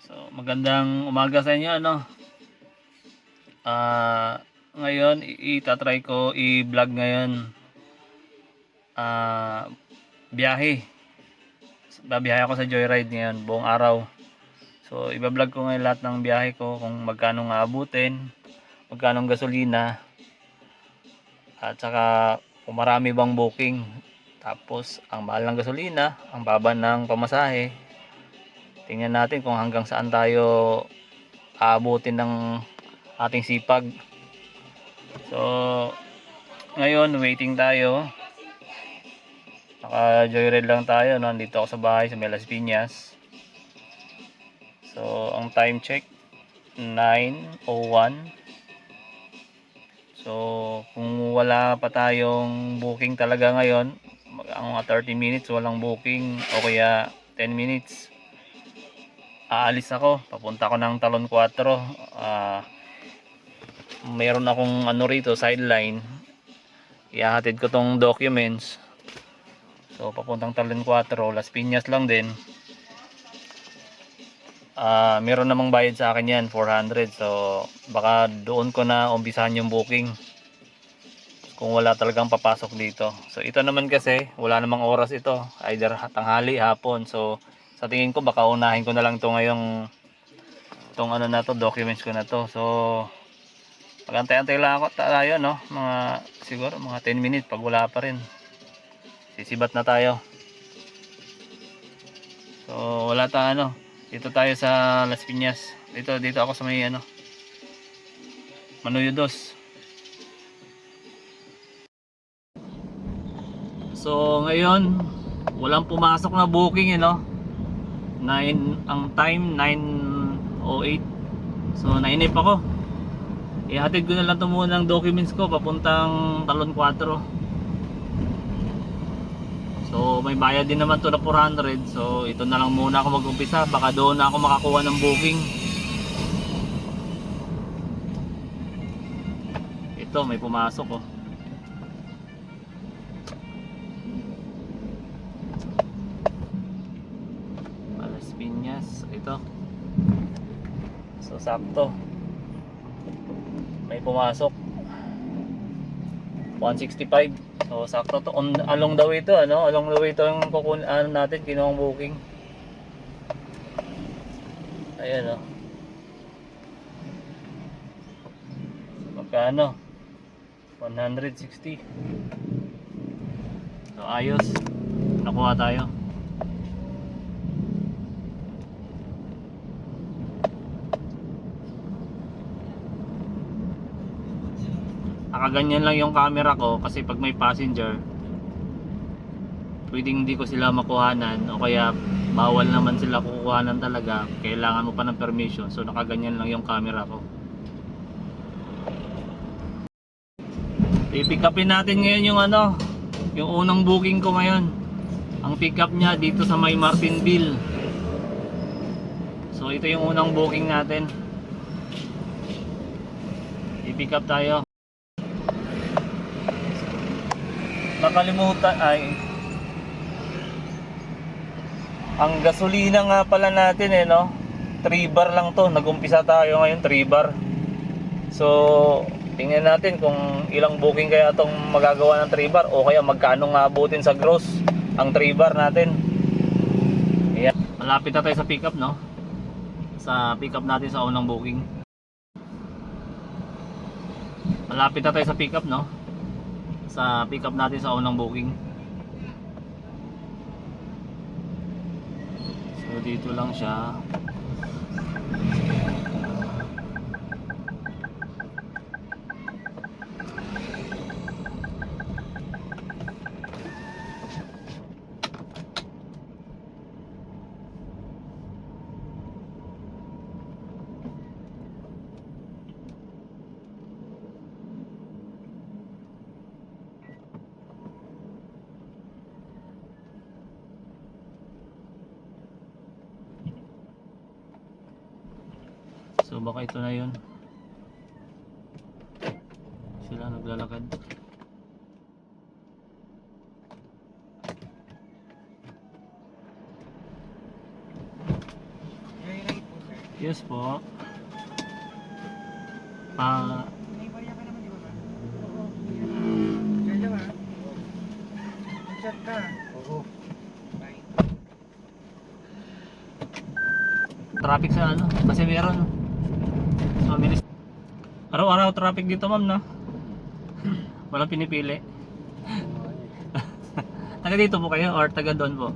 So, magandang umaga sa inyo, ano. Ngayon itatry ko i-vlog ngayon. Biyahe. Babiyahe ako sa Joyride ngayon, buong araw. So, iba-vlog ko ngayon lahat ng biyahe ko, kung magkano aabutin, magkano gasolina, at saka kung marami bang booking. Tapos, ang mahal ng gasolina, ang baba ng pamasahe. Tingnan natin kung hanggang saan tayo aabutin ng ating sipag. So, ngayon waiting tayo. Naka joyride lang tayo, no? Nandito ako sa bahay sa Las Piñas. So, ang time check 9:01. So, kung wala pa tayong booking talaga ngayon, ang mga 30 minutes walang booking o kaya 10 minutes, aalis ako. Papunta ako ng Talon 4. Meron akong ano rito, sideline. Ihahatid ko tong documents. So, papuntang Talon 4, Las Piñas lang din. Meron namang bayad sa akin yan, 400. So, baka doon ko na umpisahan yung booking kung wala talagang papasok dito. So, ito naman kasi, wala namang oras ito. Either tanghali, hapon. So, sa tingin ko, baka unahin ko na lang ito ngayong itong ano na to, documents ko na to. So, pag-antay-antay lang ako tayo, no? Siguro, mga 10 minutes pag wala pa rin. Sisibat na tayo. So, wala ta ano. Dito tayo sa Las Piñas. Dito ako sa may ano, Manoyo 2. So, ngayon walang pumasok na booking, no? 9 ang time, 9:08. So, nainip ako. Ihatid ko na lang muna ng documents ko papuntang Talon 4. So, may bayad din naman to na 400. So, ito na lang muna ako mag-umpisa. Baka doon na ako makakuha ng booking. Ito, may pumasok, oh. Las Piñas, ito. So, sakto. May pumasok. 165. So, sakto to. Along the way to, ano? Along the way to yung ano natin, kinuhang booking. Ayan, oh. Magkano? 160. So, ayos. Nakuha tayo. Nakaganyan lang yung camera ko kasi pag may passenger, pwedeng hindi ko sila makuhanan o kaya bawal naman sila kukuhanan talaga. Kailangan mo pa ng permission. So, nakaganyan lang yung camera ko. I-pick upin natin ngayon yung ano, yung unang booking ko ngayon. Ang pick up niya dito sa may Martinville. So, ito yung unang booking natin. I-pick up tayo. Nakalimutan ang gasolina nga pala natin, no? 3 bar lang to. Nag-umpisa tayo ngayon 3 bar. So, tingnan natin kung ilang booking kaya itong magagawa ng 3 bar o kaya magkano nga abutin sa gross ang 3 bar natin. Ayan. Malapit na tayo sa pickup, no? Sa pickup natin sa unang booking. Malapit na tayo sa pickup, no? Sa pickup natin sa unang booking. So, dito lang siya. So, baka ito na yun. Sila naglalakad. Yes po. Ah, May barya ka naman, di ba? Oo. Diyan lang ah. Mag-chat ka. Oo. Bye. traffic sa ano, kasi meron. So, mabilis. Araw-araw traffic dito, ma'am, no? Walang pinipili. Taga dito po kayo or taga doon po?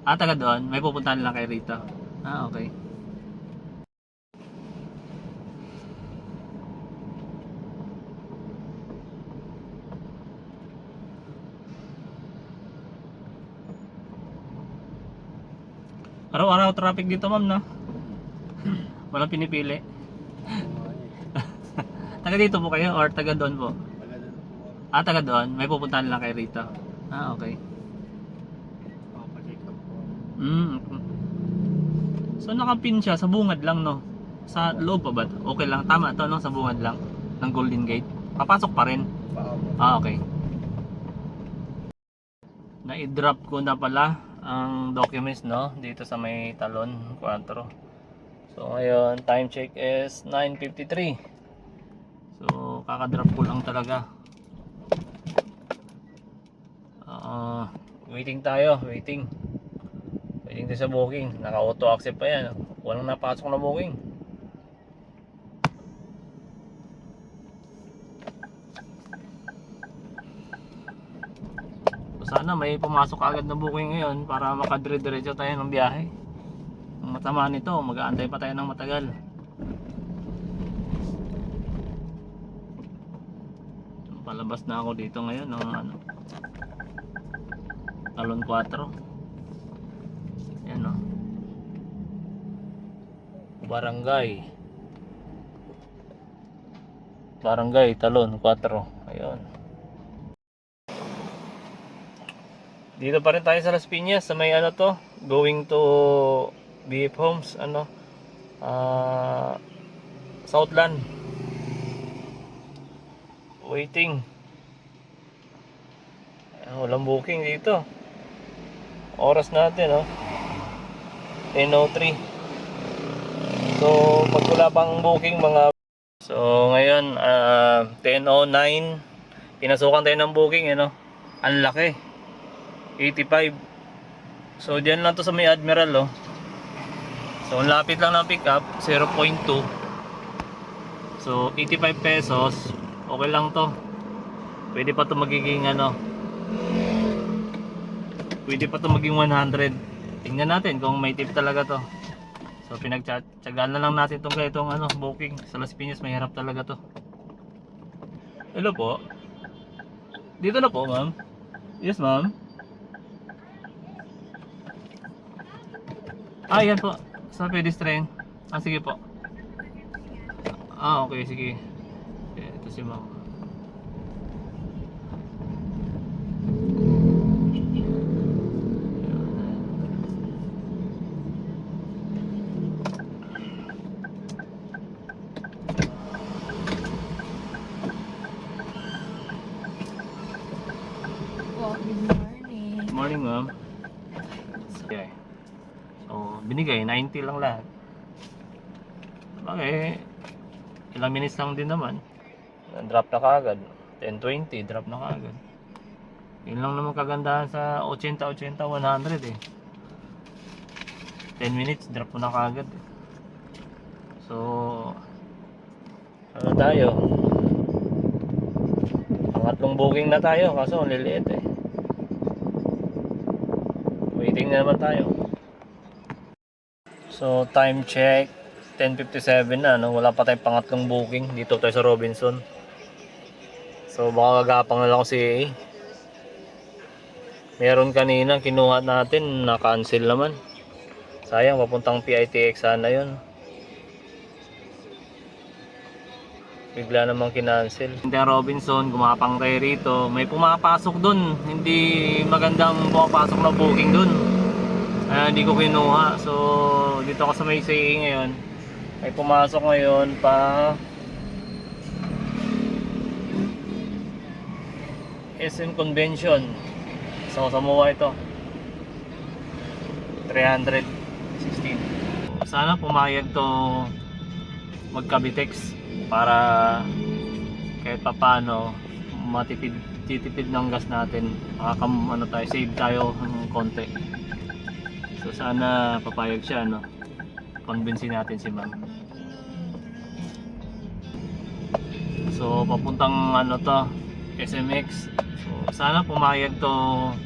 Ah, taga doon. May pupuntahan lang kayo rito. Ah, okay. Araw-araw traffic dito, ma'am, no? Walang pinipili. Taga dito po kayo or taga doon po? Ah, taga doon. May pupuntahan lang kayo rito. Ah, okay. Mm. So nakapin siya sa bungad lang, no? Sa loob pa ba? Okay lang. Tama to, no? Sa bungad lang ng Golden Gate. Papasok pa rin. Ah, okay. Na-drop ko na pala ang documents, no? Dito sa may Talon 4. So ngayon, time check is 9:53. So kaka-drop ko lang talaga. Waiting tayo, waiting tayo sa booking. Naka-auto accept pa yan. Walang napasok na booking. So sana may pumasok agad na booking ngayon para makadire-diretso tayo ng biyahe. Ang matama nito, mag-aantay pa tayo ng matagal. Palabas na ako dito ngayon ng ano, Talon 4. Yan, no? Barangay Talon 4. Ayun. Dito pa rin tayo sa Las Piñas sa may ano to, going to BF Homes, ano, Southland. Waiting. Walang booking dito. Oras natin, no? 10:03. So pag wala pang booking mga, so ngayon 10:09 pinasukan tayo ng booking, no? Ang laki, 85. So diyan lang to sa may Admiral, oh. So ang lapit lang ng pick up, 0.2. So 85 pesos. Okay lang to. Pwede pa to magiging ano, pwede pa to maging 100. Tingnan natin kung may tip talaga to. So pinagtsagaan na lang natin tong ganitong ano, booking sa Las Piñas. Mahirap talaga to. Hello po. Dito na po, ma'am. Yes, ma'am. Ah, yan po. Sa pedestrian. Ah, sige po. Ah, okay, sige. Ito si ma'am. Good morning. Good morning, ma'am. Okay. So, binigay 90 lang lahat. Okay. Ilang minutes lang din naman. Drop na kaagad. 10:20, drop na kaagad. Yun lang naman kagandahan sa 80, 100 eh. 10 minutes, drop mo na kaagad eh. So, ano tayo? Pangatlong booking na tayo, kaso ang liliit eh. Waiting na naman tayo. So time check 10:57 na, no? Wala pa tayong pangatlong booking. Dito tayo sa Robinson. So baka gagapang na lang ako si AA. Meron kanina kinuha natin, na-cancel naman. Sayang, papuntang PITX sana yun. Bigla namang kinancel. Hindi Robinson, gumapang tayo rito. May pumapasok dun. Hindi magandang pumapasok na booking dun. Hindi ko kinuha. So dito ako sa may CA ngayon. May pumasok ngayon pa SM Convention. So Samoa ito. 316. sana pumayag to magkabitex para kahit papano titipid ng gas natin, ano tayo, save tayo ng konti. So sana papayag siya, no? Convince natin si ma'am. So papuntang ano to, SMX. So sana pumayag to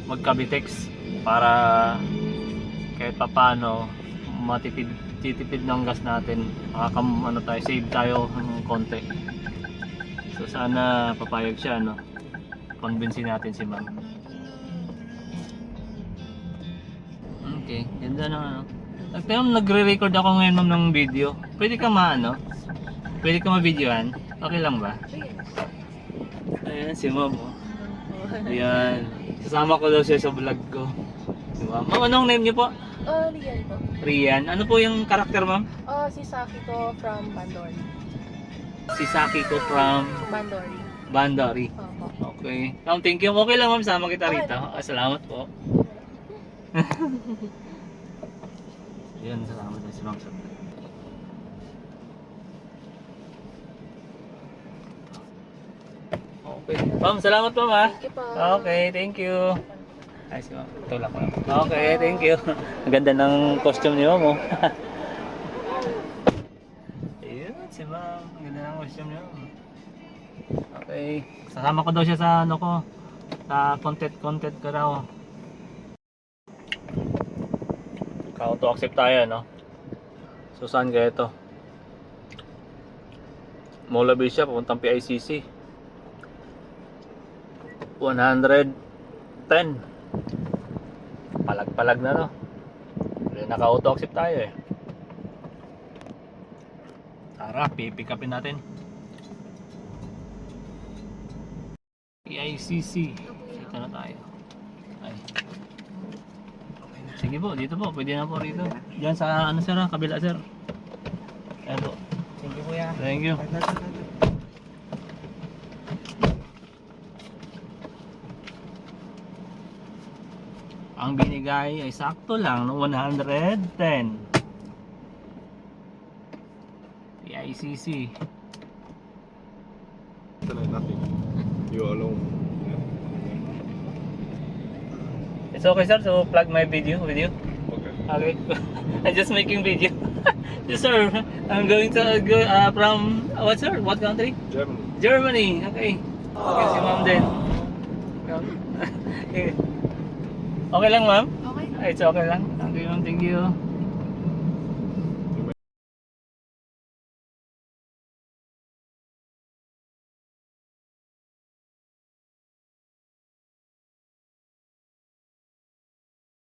magkabitex para kahit papano titipid ng gas natin, ano tayo, save tayo ng konti. So sana papayag siya, no? Convince natin si ma'am. Okay, ganda na ano. Nagre-record ako ngayon ma'am ng video. Pwede ka Pwede ka ma-videoan? Okay lang ba? Ayan si ma'am, oh. Ayan. Kasama ko daw siya sa vlog ko. Si ma'am. Ma'am, anong name niyo po? Rian po. Rian. Ano po yung karakter, ma'am? Si Saki ko from Bandori. Si Saki ko from Bandori. Bandari. Opo. Okay. Ma'am, thank you. Okay lang ma'am, sama kita rito. Salamat po. Yan, salamat din si ma'am. Okay. Ma'am, salamat po ma'am. Thank you po. Okay, thank you. Ay, si ma'am. Ito lang po. Okay, thank you. Ang ganda ng costume niyo mo. Ayun, si ma'am. Ang ganda ng costume niyo. Okay. Sasama ko daw siya sa ano ko. Sa content ko raw. Auto accept tayo, no? So saan kaya ito? Mola Bay siya, papuntang PICC. 110. Palag-palag na, no? Naka-auto accept tayo, eh. Tara, pipick upin natin. PICC. Dito na tayo. Ay. Sige po, dito po. Pwede na po rito. Diyan sa ano sir, kabila sir. Ayan po. Thank you, kuya. Thank you. Ang binigay ay sakto lang, no? 110. PICC. Nothing. You're alone. It's okay sir, so plug my video with you. Okay. Okay. I'm just making video. Yes sir, I'm going to go from what sir? What country? Germany. Germany. Okay. Okay, si ma'am din. Okay lang ma'am? Okay. It's okay lang. Thank you ma'am, thank you.